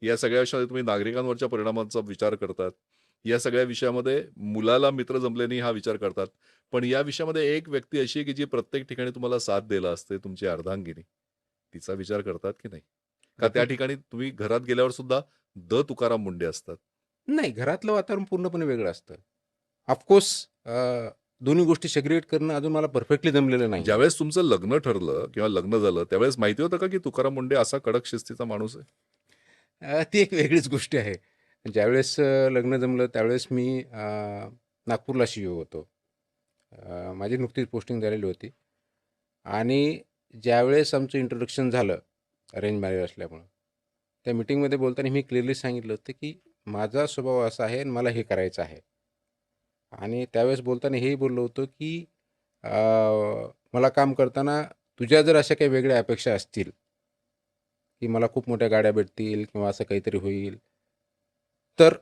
या सगळ्या विषयामध्ये तुम्ही नागरिकांवरच्या परिणामांचा विचार करतात. या सगळ्या विषयामध्ये मुलाला मित्र जमले नाही हा विचार करतात. पण या विषयामध्ये एक व्यक्ती अशी आहे, की जी प्रत्येक ठिकाणी तुम्हाला साथ द्यायला असते, तुमची अर्धांगिनी. तिचा विचार करतात की नाही? का त्या डेफिनेटली. ठिकाणी तुम्ही घरात गेल्यावर सुद्धा तुकाराम मुंडे असतात? नाही, घरातलं वातावरण पूर्णपणे वेगळं असतं. ऑफकोर्स दोन्ही गोष्टी सेग्रिगेट करणं अजून मला परफेक्टली जमलेलं नाहीये. ज्यावेळेस तुमचं लग्न ठरलं किंवा लग्न झालं, त्यावेळेस माहिती होतं का, की तुकाराम मुंडे असा कडक शिस्तीचा माणूस आहे? ती एक वेगळीच गोष्ट आहे. ज्यावेळेस लग्न जमलं त्यावेळेस मी नागपूरला सी-ई-ओ होतो. माझी नुकतीच पोस्टिंग झालेली होती आणि ज्यावेळेस आमचं इंट्रोडक्शन झालं, अरेंज मॅरेज असल्यामुळं, त्या मीटिंगमध्ये बोलताना मी क्लिअरली सांगितलं होतं, की माझा स्वभाव असा आहे आणि मला हे करायचं आहे. आणि त्यावेळेस बोलताना हेही बोललो होतो, की मला काम करताना तुझ्या जर अशा काही वेगळ्या अपेक्षा असतील, की मला खूप मोठ्या गाड्या भेटतील किंवा असं काहीतरी होईल, तर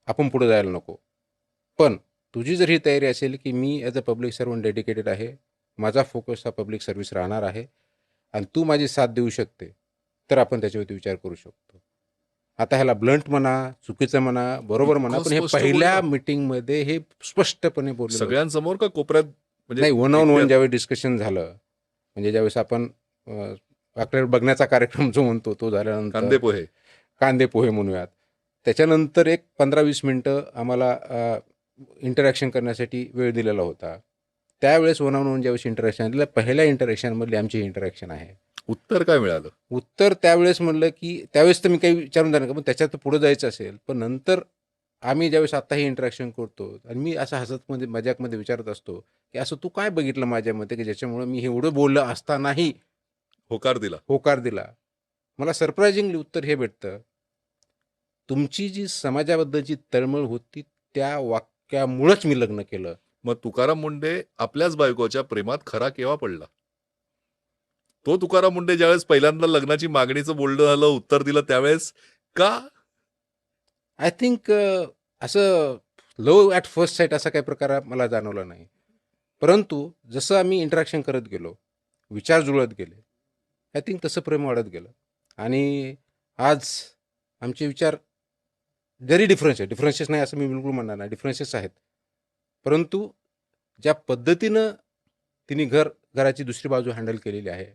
आपण पुढे जायला नको. पण तुझी जर ही तयारी असेल, की मी as a public servant dedicated आहे. माझा फोकस हा पब्लिक सर्व्हिस राहणार आहे आणि तू माझी साथ देऊ शकते, तर आपण त्याच्यावरती विचार करू शकतो. आता ह्याला ब्लंट म्हणा, चुकीचं म्हणा, बरोबर म्हणा, इतकं पण हे स्पष्ट पहिल्या बोललं? मीटिंगमध्ये हे स्पष्टपणे बोललेलं होतं. सगळ्यांसमोर का कोपऱ्यात म्हणजे नाही, वन ऑन वन एकट्यात? ज्यावेळी डिस्कशन झालं, म्हणजे ज्यावेळेस आपण आपल्याला बघण्याचा कार्यक्रम जो म्हणतो तो झाल्यानंतर कांदे पोहे. कांदे पोहे म्हणूयात. त्याच्यानंतर एक 15-20 मिनिटं आम्हाला इंटरॅक्शन करण्यासाठी वेळ दिलेला होता. त्यावेळेस वन ऑन वन ज्यावेळेस इंटरॅक्शन दिलं, पहिल्या इंटरॅक्शनमधली आमची इंटरॅक्शन आहे. उत्तर काय मिळालं? उत्तर त्यावेळेस म्हणलं, की त्यावेळेस तर मी काही विचारून जाणार का, पण त्याच्यात पुढे जायचं असेल, पण नंतर आम्ही ज्यावेळेस आत्ता हे इंटरॅक्शन करतो आणि मी असं हसतमध्ये मजाकमध्ये विचारत असतो, की असं तू काय बघितलं माझ्यामध्ये, की ज्याच्यामुळं मी हे एवढं बोललं असतानाही होकार दिला. होकार दिला. मला सरप्रायझिंगली उत्तर हे भेटतं, तुमची जी समाजाबद्दलची तळमळ होती, त्या वाक्यामुळंच मी लग्न केलं. मग तुकाराम मुंडे आपल्याच बायकोच्या प्रेमात खरा केव्हा पडला? तो तुकाराम मुंडे ज्यावेळेस पहिल्यांदा लग्नाची मागणीचं बोलणं झालं, उत्तर दिलं त्यावेळेस का? आय थिंक असं लव्ह ॲट फर्स्ट साईट असा काही प्रकार मला जाणवला नाही. परंतु जसं आम्ही इंटरॅक्शन करत गेलो, विचार जुळत गेले, आय थिंक तसं प्रेम वाढत गेलं आणि आज आमचे विचार जरी डिफरन्सेस नाही असं मी बिलकुल म्हणणार नाही, डिफरन्सेस आहेत. परंतु ज्या पद्धतीनं तिने घराची दुसरी बाजू हँडल केलेली आहे,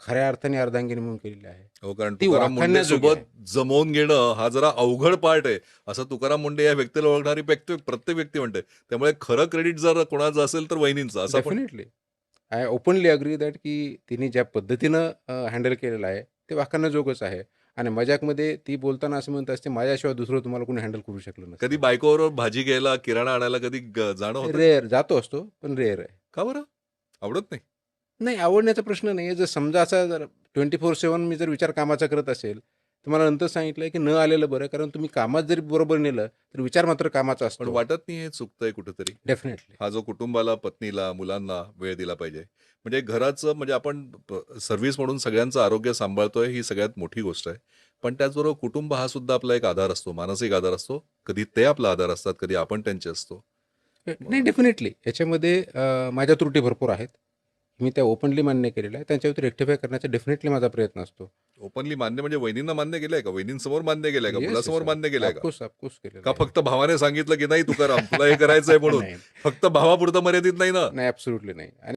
खऱ्या अर्थाने अर्धांगिनी म्हणून केलेली आहे, हो, कारण ती तुकाराम मुंडे वाखाणण्याजोगी सोबत आहे. जमवून घेणं हा जरा अवघड पार्ट आहे, असं तुकाराम मुंडे या व्यक्तीला ओळखणारी प्रत्येक व्यक्ती म्हणते. त्यामुळे खरं क्रेडिट जर कोणाचं असेल तर वहिनींचं असं पण. Definitely. I openly agree that की तिने ज्या पद्धतीनं हँडल केलेलं आहे, ते वाखाणण्याजोगंच आहे आणि मजाकमध्ये ती बोलताना असं म्हणत असते, माझ्याशिवाय दुसरं तुम्हाला कोणी हँडल करू शकलं कधी नसतं. बायकोबरोबर भाजी घ्यायला, किराणा आणायला कधी जाणं होतं? रेअर जातो असतो, पण रेअर आहे. का बरं? आवडत नाही? नाही, आवडण्याचा प्रश्न नाही आहे. जर समजा असा जर 24/7 मी जर विचार कामाचा करत असेल, तर मला नंतर सांगितलंय की न आलेलं बरं. कारण तुम्ही कामात जरी बरोबर नेलं, तर विचार मात्र कामाचा पण असतो. वाटत नाही हे चुकतंय कुठेतरी? डेफिनेटली. हा जो कुटुंबाला, पत्नीला, मुलांना वेळ दिला पाहिजे. म्हणजे घराचं म्हणजे आपण सर्व्हिस म्हणून सगळ्यांचं आरोग्य सांभाळतोय ही सगळ्यात मोठी गोष्ट आहे. पण त्याचबरोबर कुटुंब हा सुद्धा आपला एक आधार असतो, मानसिक आधार असतो. कधी ते आपला आधार असतात, कधी आपण त्यांचे असतो. नाही, डेफिनेटली. याच्यामध्ये माझ्या त्रुटी भरपूर आहेत. मी त्या ओपनली मान्य केलेल्या आहेत. त्यांच्यावरती रेक्टिफाय करण्याचा डेफिनेटली माझा प्रयत्न असतो. ओपनली मान्य म्हणजे वहिनींना मान्य केलंय का? वहिनींसमोर मान्य केलंय का? Yes, yes. मुलासमोर मान्य केलंय का? ऑफकोर्स केलेलं का आहे. फक्त भावाने सांगितलं की नाही तुकाराम तुला हे करायचंय म्हणून? नाही, फक्त भावापुरतं मर्यादित नाही ना? नाही, ॲब्सोल्युटली नाही.